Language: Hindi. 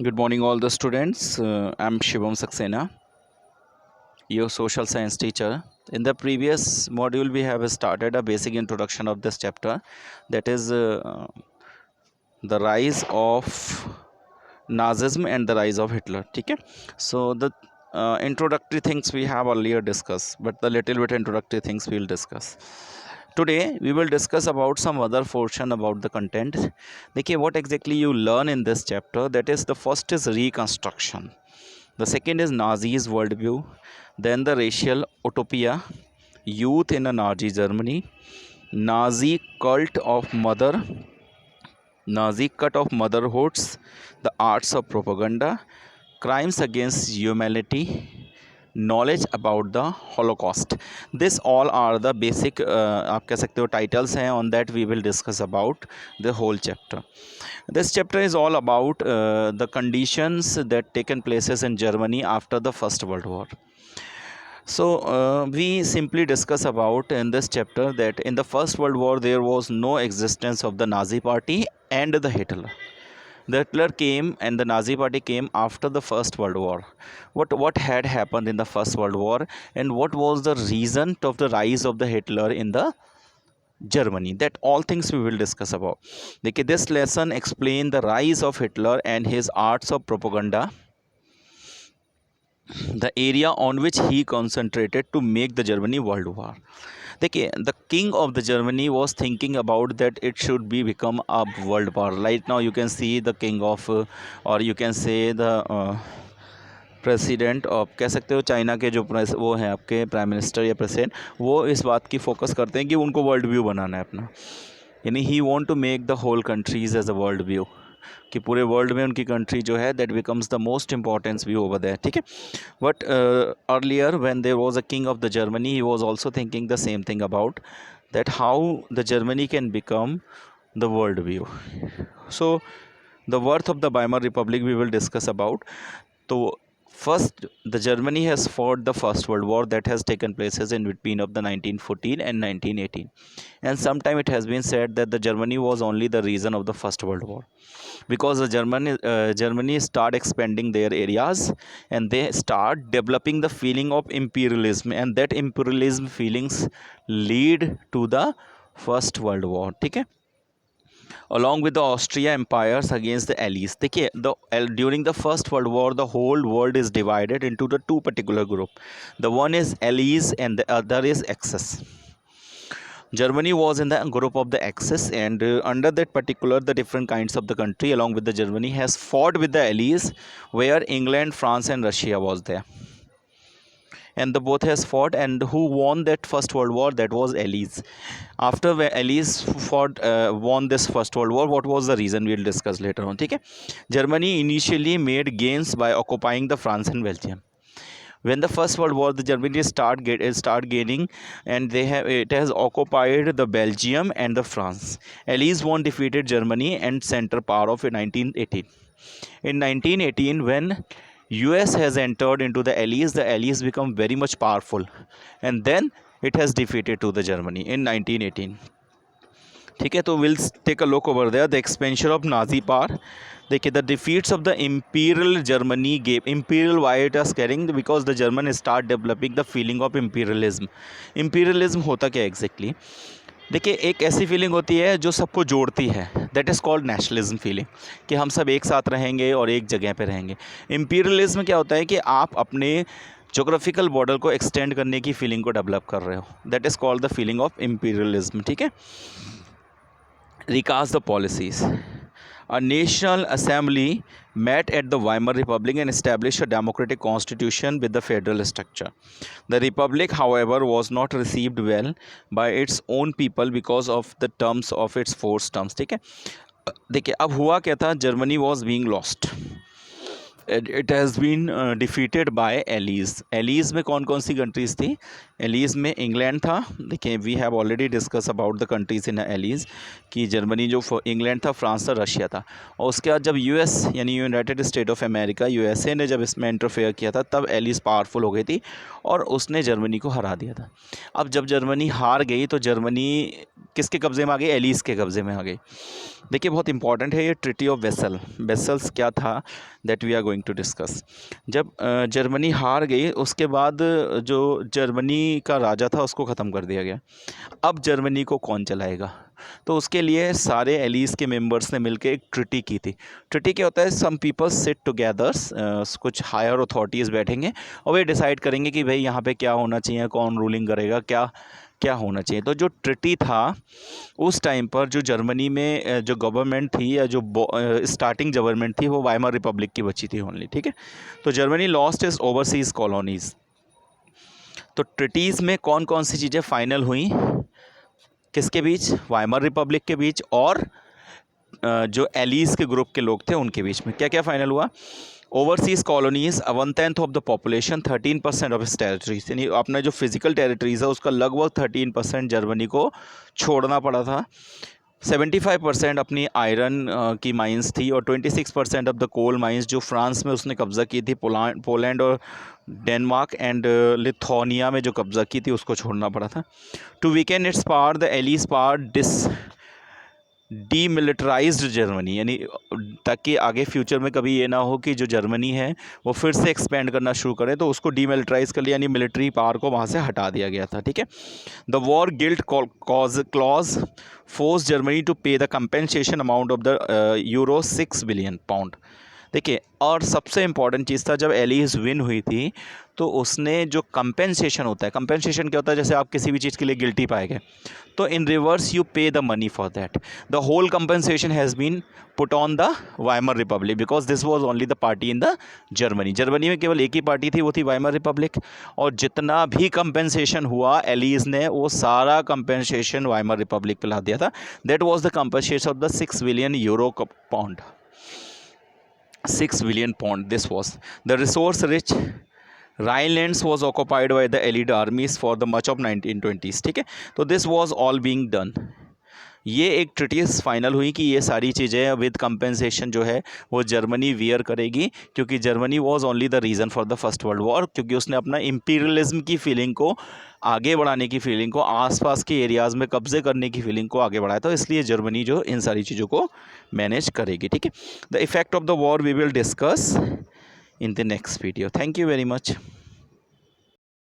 Good morning, all the students. I'm Shivam Saxena, your social science teacher. In the previous module, we have started a basic introduction of this chapter, that is the rise of Nazism and the rise of Hitler. Okay, so the introductory things we have earlier discussed, but the little bit introductory things we will discuss. Today we will discuss about some other portion about the content. देखिए what exactly you learn in this chapter. That is, the first is reconstruction. The second is Nazi's worldview, then the racial utopia, youth in a Nazi Germany, Nazi cult of Nazi cut of motherhoods, the arts of propaganda, crimes against humanity, knowledge about the Holocaust. This all are the basic आप कह सकते हो titles हैं. On that we will discuss about the whole chapter. This chapter is all about the conditions that taken places in Germany after the First World War. So we simply discuss about in this chapter that in the First World War there was no existence of the Nazi party and the Hitler. The Hitler came and the Nazi party came after the First World War. What had happened in the First World War, and what was the reason of the rise of the Hitler in the Germany? That all things we will discuss about. देखिए, this lesson explain the rise of Hitler and his arts of propaganda, the area on which he concentrated to make the Germany world war. देखिए, the king of the Germany was thinking about that it should be become a world power. Right now you can see the king of or you can say the president, आप कह सकते हो चाइना के जो वो हैं आपके प्राइम मिनिस्टर या प्रेसिडेंट, वो इस बात की फोकस करते हैं कि उनको वर्ल्ड व्यू बनाना है अपना. यानी he want to make the whole countries as a world view, कि पूरे वर्ल्ड में उनकी कंट्री जो है that becomes the most importance view over there. ठीक है, but earlier when there was a king of the Germany, he was also thinking the same thing about that how the Germany can become the world view. So the worth of the Weimar Republic we will discuss about. So first, the Germany has fought the First World War that has taken places in between of the 1914 and 1918, and sometime it has been said that the Germany was only the reason of the First World War, because the Germany start expanding their areas and they start developing the feeling of imperialism, and that imperialism feelings lead to the First World War. ठीक है, along with the Austria empires against the Allies. देखिए, during the First World War the whole world is divided into the two particular group. The one is Allies and the other is Axis. Germany was in the group of the Axis, and under that particular the different kinds of the country along with the Germany has fought with the Allies, where England, France and Russia was there, and the both has fought. And who won that First World War? That was Allies. After Allies fought won this First World War, what was the reason? We'll discuss later on. Okay, Germany initially made gains by occupying the France and Belgium. When the First World War, the Germany start gaining, and it has occupied the Belgium and the France. Allies won defeated Germany and center power of 1918. In 1918, when US has entered into the Allies become very much powerful, and then it has defeated to the Germany in 1918. ठीक है, तो will take a look over there the expansion of Nazi power. देखिए, the defeats of the imperial Germany gave imperial why it are carrying, because the German start developing the feeling of imperialism. Imperialism होता क्या एग्जैक्टली? देखिए, एक ऐसी फीलिंग होती है जो सबको जोड़ती है, that is called nationalism feeling, कि हम सब एक साथ रहेंगे और एक जगह पे रहेंगे. इंपीरियलिज्म क्या होता है कि आप अपने जोग्राफिकल बॉर्डर को एक्सटेंड करने की फीलिंग को डेवलप कर रहे हो, that is called the feeling of imperialism. ठीक है, recast the policies. A national assembly met at the Weimar Republic and established a democratic constitution with the federal structure. The republic, however, was not received well by its own people because of the terms of its forced terms. ठीक है, देखिए अब हुआ क्या था. Germany was being lost. It has been defeated by Allies. Allies में कौन कौन सी कंट्रीज थी? एलीज़ में इंग्लैंड था। देखिए we have already discuss about the countries in allies कि जर्मनी जो इंग्लैंड था, फ्रांस था, रशिया था। और उसके बाद जब यूएस यानी United State of America USA ने जब इसमें इंटरफेयर किया था, तब एलीज़ पावरफुल हो गई थी और उसने जर्मनी को हरा दिया था। अब जब जर्मनी हार गई तो जर्मनी किसके कब्ज़े में आ गई? एलीज़ के कब्ज़े में आ गई। देखिए बहुत इंपॉर्टेंट है ये ट्रिटी ऑफ वेसल्स क्या था, that we are going to discuss. जब जर्मनी हार गई उसके बाद जो जर्मनी का राजा था उसको ख़त्म कर दिया गया। अब जर्मनी को कौन चलाएगा? तो उसके लिए सारे एलीज़ के मेंबर्स ने मिलकर एक ट्रिटी की थी। ट्रिटी क्या होता है? सम पीपल सिट टुगेदर्स, कुछ हायर अथॉरिटीज़ बैठेंगे और वे डिसाइड करेंगे कि भाई यहाँ पे क्या होना चाहिए, कौन रूलिंग करेगा, क्या क्या होना चाहिए। तो जो ट्रिटी था उस टाइम पर जो जर्मनी में जो गवर्नमेंट थी या जो स्टार्टिंग गवर्नमेंट थी वो वाइमर रिपब्लिक की बची थी ओनली, ठीक है। तो Germany lost is overseas colonies. तो ट्रिटीज़ में कौन कौन सी चीज़ें फाइनल हुई? किसके बीच? वाइमर रिपब्लिक के बीच और जो एलीज़ के ग्रुप के लोग थे उनके बीच में क्या क्या फाइनल हुआ? Overseas colonies 1/10 of the population, 13% of इस टेरिटरीज, यानी अपना जो फिजिकल टेरिटरीज है उसका लगभग 13% जर्मनी को छोड़ना पड़ा था। 75% अपनी आयरन की माइंस थी और 26% ऑफ द कोल माइंस जो फ्रांस में उसने कब्ज़ा की थी, पोलैंड और डेनमार्क एंड लिथुआनिया में जो कब्ज़ा की थी उसको छोड़ना पड़ा था। To weaken its power the Allies power demilitarised Germany, यानी ताकि आगे फ्यूचर में कभी ये ना हो कि जो जर्मनी है वो फिर से एक्सपेंड करना शुरू करे, तो उसको डीमिलिटराइज कर लिया, यानी मिलिट्री पावर को वहाँ से हटा दिया गया था, ठीक है। The war guilt clause force Germany to pay the compensation amount of the euro 6 billion pound. देखिए और सबसे इम्पॉर्टेंट चीज़ था, जब एलीज विन हुई थी तो उसने जो कंपेंसेशन होता है, कंपेंसेशन क्या होता है? जैसे आप किसी भी चीज़ के लिए गिल्टी पाए गए तो in reverse you pay the money for that. The whole compensation has been put on the Weimar Republic because this was only the party in the Germany में केवल एक ही पार्टी थी, वो थी वाइमर रिपब्लिक। और जितना भी कंपेंसेशन हुआ एलीज ने वो सारा कंपेंसेशन वाइमर रिपब्लिक पे ला दिया था। That was the compensation of the 6 billion euro pound. 6 billion pound this was. The resource rich Rhinelands was occupied by the Allied armies for the much of 1920s, ठीक है। तो this was all being done. ये एक ट्रिटीज फाइनल हुई कि ये सारी चीज़ें विद कंपेंसेशन जो है वो जर्मनी वियर करेगी, क्योंकि Germany was only the reason for the first world war, क्योंकि उसने अपना इम्पीरियलिज्म की फीलिंग को आगे बढ़ाने की फीलिंग को, आसपास के एरियाज़ में कब्जे करने की फीलिंग को आगे बढ़ाया था। इसलिए जर्मनी जो इन सारी चीज़ों को मैनेज करेगी, ठीक है। The effect of the war we will discuss in the next video. Thank you very much.